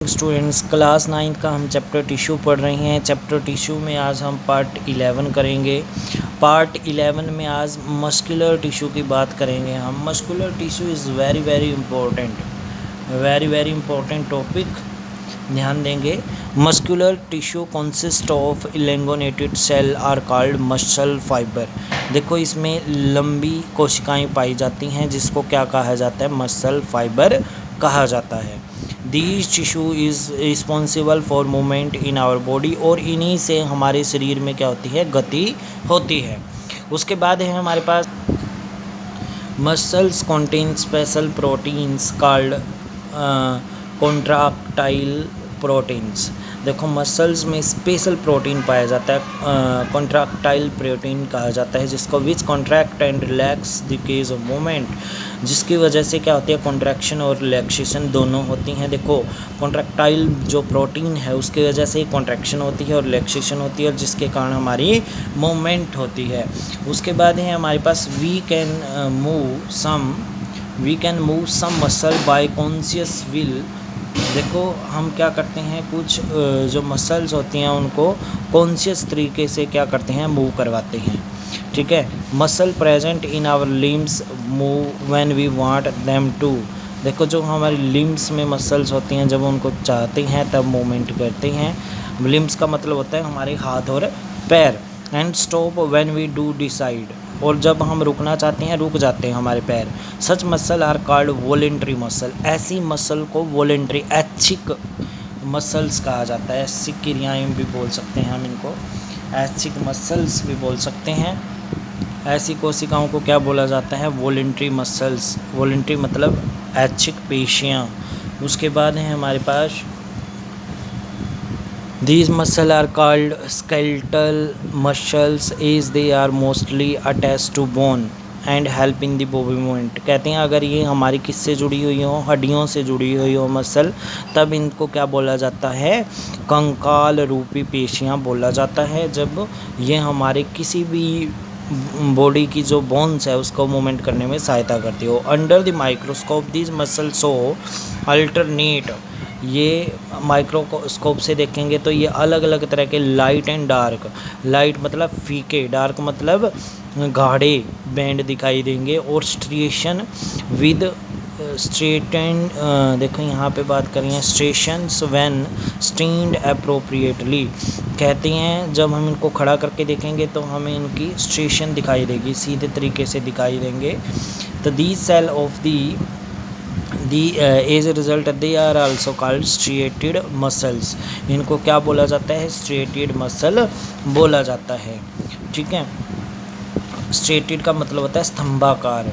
Students, class 9 का हम chapter tissue पढ़ रहे हैं। चैप्टर टिश्यू में आज हम पार्ट 11 करेंगे। पार्ट 11 में आज मस्कुलर टिश्यू की बात करेंगे हम। Muscular tissue is very important topic, ध्यान देंगे। Muscular tissue consist of elongated cell are called muscle fibre. देखो, इसमें लंबी कोशिकाएं पाई जाती हैं जिसको क्या कहा जाता है? मसल फाइबर कहा जाता है। These tissue is responsible for movement in our body, और इन्हीं से हमारे शरीर में क्या होती है? गति होती है। उसके बाद है हमारे पास muscles contain special proteins called contractile proteins. देखो, मसल्स में स्पेशल प्रोटीन पाया जाता है, कॉन्ट्रैक्टाइल प्रोटीन कहा जाता है, जिसको which contract and relax the case of movement, जिसकी वजह से क्या होती है? कॉन्ट्रैक्शन और रिलैक्सेशन दोनों होती हैं। देखो, कॉन्ट्रैक्टाइल जो प्रोटीन है उसकी वजह से कॉन्ट्रैक्शन होती है और रिलैक्सेशन होती है, जिसके कारण हमारी मूवमेंट होती है। उसके बाद है हमारे पास we can move some muscle by conscious will. देखो, हम क्या करते हैं, कुछ जो मसल्स होती हैं उनको कॉन्शियस तरीके से क्या करते हैं? मूव करवाते हैं। ठीक है। Muscle present in our limbs move when we want them to. देखो, जो हमारी लिम्स में मसल्स होती हैं, जब उनको चाहते हैं तब मूवमेंट करते हैं। लिम्स का मतलब होता है हमारे हाथ और पैर। And stop when we do decide, और जब हम रुकना चाहते हैं रुक जाते हैं हमारे पैर। Such muscle are called voluntary muscle. ऐसी मसल को वॉलेंट्री ऐच्छिक मसल्स कहा जाता है। ऐच्छिक क्रियाएं भी बोल सकते हैं हम इनको, ऐच्छिक मसल्स भी बोल सकते हैं। ऐसी कोशिकाओं को क्या बोला जाता है? Voluntary muscles. वॉलेंट्री मतलब ऐच्छिक पेशियाँ। उसके बाद है हमारे पास These muscles are called skeletal muscles as they are mostly attached to bone and help in the body movement। कहते हैं अगर ये हमारी किससे जुड़ी हुई हो? हड्डियों से जुड़ी हुई हो मसल, तब इनको क्या बोला जाता है? कंकाल रूपी पेशियाँ बोला जाता है। जब ये हमारे किसी भी बॉडी की जो बोन्स है उसको मूवमेंट करने में सहायता करती हो। Under the microscope these muscle show alternate. ये माइक्रोस्कोप से देखेंगे तो ये अलग अलग तरह के लाइट एंड डार्क। लाइट मतलब फीके, डार्क मतलब गाढ़े बैंड दिखाई देंगे, और स्ट्रिएशन विद स्ट्रेटेंड। देखो, यहाँ पे बात करें स्ट्रेशंस व्हेन स्टेन्ड अप्रोप्रिएटली। कहते हैं जब हम इनको खड़ा करके देखेंगे तो हमें इनकी स्ट्रेशन दिखाई देगी, सीधे तरीके से दिखाई देंगे। तो the cell of the as a result they are also called striated muscles. इनको क्या बोला जाता है? स्ट्रिएटेड मसल बोला जाता है। ठीक है। स्ट्रिएटेड का मतलब होता है स्तंभाकार।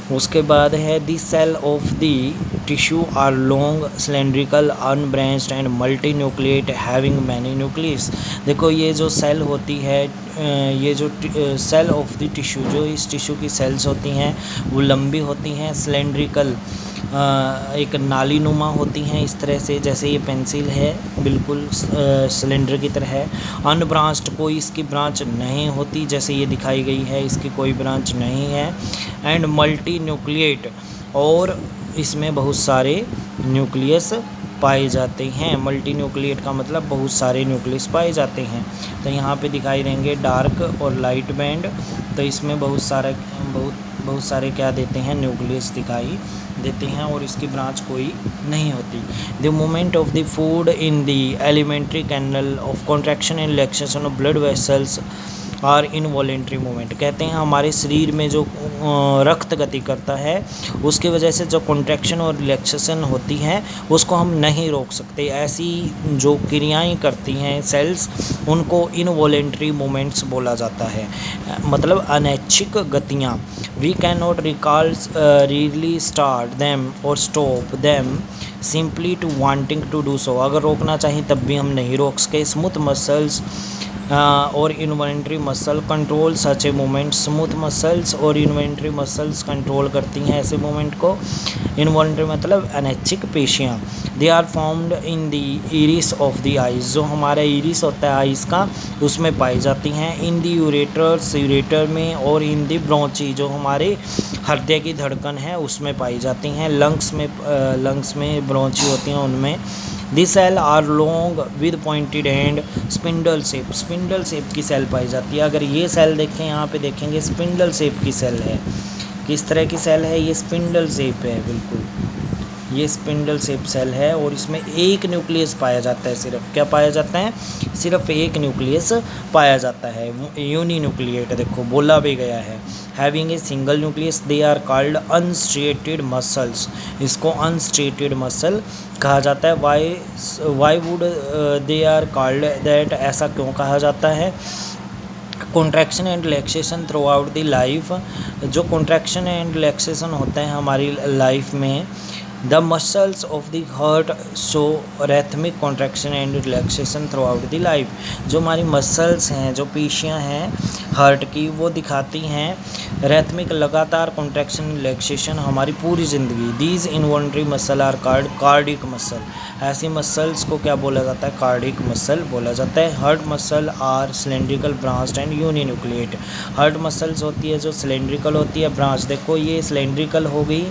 उसके बाद है the cell of the tissue are long cylindrical unbranched and multi nucleate having many nucleus. देखो, ये जो सेल होती है, ये जो सेल ऑफ द टिश्यू, जो इस टिश्यू की सेल्स होती हैं वो लंबी होती हैं, सिलेंड्रिकल एक नाली नुमा होती हैं, इस तरह से जैसे ये पेंसिल है, बिल्कुल सिलेंडर की तरह है। अनब्रांच्ड, कोई इसकी ब्रांच नहीं होती, जैसे ये दिखाई गई है, इसकी कोई ब्रांच नहीं है। एंड मल्टी न्यूक्लिएट, और इसमें बहुत सारे न्यूक्लियस पाए जाते हैं। मल्टी न्यूक्लिएट का मतलब बहुत सारे न्यूक्लियस पाए जाते हैं। तो यहाँ पे दिखाई देंगे डार्क और लाइट बैंड। तो इसमें बहुत सारे क्या देते हैं? न्यूक्लियस दिखाई देते हैं, और इसकी ब्रांच कोई नहीं होती। The movement of the food in the alimentary canal of contraction and relaxation of blood vessels are involuntary movement. कहते हैं हमारे शरीर में जो रक्त गति करता है उसकी वजह से जो कॉन्ट्रैक्शन और रिलैक्सेशन होती है उसको हम नहीं रोक सकते। ऐसी जो क्रियाएं करती हैं सेल्स, उनको इनवॉलेंट्री मूवमेंट्स बोला जाता है, मतलब अनैच्छिक गतियाँ। We can not really start them और stop them simply to wanting to do so. अगर रोकना चाहें तब भी हम नहीं रोक सके। स्मूथ मसल्स और involuntary muscle control such a movement. Smooth muscles और इन्वॉल्यूंटरी मसल्स कंट्रोल करती हैं ऐसे मूवमेंट को। इन्वॉल्यूंटरी मतलब अनैच्छिक पेशियाँ। They are formed in the iris of the eyes, जो हमारा इरिस होता है आइज़ का उसमें पाई जाती हैं। इन द यूरेटर्स, यूरेटर में, और इन द ब्रोंची, जो हमारे हृदय की धड़कन है उसमें पाई जाती हैं। लंग्स में ब्रोंची होती हैं उनमें। This cell are long with pointed end spindle shape की सेल पाई जाती है। अगर ये सेल देखें, यहाँ पे देखेंगे स्पिंडल शेप की सेल है। किस तरह की सेल है? ये स्पिंडल शेप है, बिल्कुल ये स्पिंडल शेप सेल है और इसमें एक न्यूक्लियस पाया जाता है। सिर्फ क्या पाया जाता है? सिर्फ एक न्यूक्लियस पाया जाता है, यूनी न्यूक्लिएट। देखो बोला भी गया है। Having a single nucleus they are called unstriated muscles. इसको अनस्ट्रेटेड मसल कहा जाता है। Why would they are called that? ऐसा क्यों कहा जाता है? Contraction and relaxation throughout the life. जो कॉन्ट्रैक्शन एंड रिलैक्सेशन होता है हमारी लाइफ में, the muscles of the heart show rhythmic contraction and relaxation throughout the life. जो हमारी मसल्स हैं, जो पेशियां हैं हार्ट की, वो दिखाती हैं रैथमिक लगातार कॉन्ट्रैक्शन रिलैक्सेशन हमारी पूरी ज़िंदगी। These involuntary muscle are called cardiac muscle. ऐसी मसल्स को क्या बोला जाता है? कार्डिक मसल बोला जाता है। Heart muscle are cylindrical branched and uninucleate. Heart muscles होती है जो सिलेंड्रिकल होती है, ब्रांच देखो ये सिलेंड्रिकल हो गई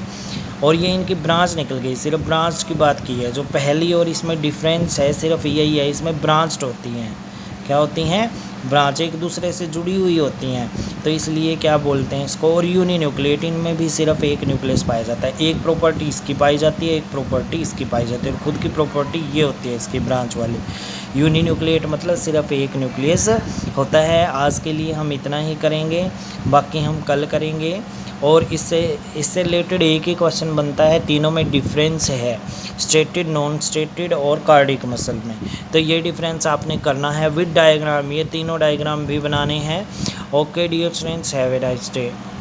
और ये इनकी ब्रांच निकल गई। सिर्फ ब्रांच की बात की है, जो पहली और इसमें डिफरेंस है सिर्फ यही है, इसमें ब्रांच्ड होती हैं। क्या होती हैं? ब्रांच एक दूसरे से जुड़ी हुई होती हैं, तो इसलिए क्या बोलते हैं इसको। और यूनिन्यूक्लिएट, इनमें भी सिर्फ एक न्यूक्लियस पाया जाता है। एक प्रॉपर्टी इसकी पाई जाती है, एक प्रॉपर्टी इसकी पाई जाती है, और खुद की प्रॉपर्टी ये होती है इसकी ब्रांच वाली। यूनिन्यूक्लिएट मतलब सिर्फ एक न्यूक्लियस होता है। आज के लिए हम इतना ही करेंगे, बाकी हम कल करेंगे। और इससे रिलेटेड एक ही क्वेश्चन बनता है, तीनों में डिफरेंस है, स्ट्रेटेड, नॉन स्ट्रेटेड और कार्डिक मसल में। तो ये डिफरेंस आपने करना है विद डायग्राम। ये तीनों डायग्राम भी बनाने हैं। Okay dear students, have a nice day.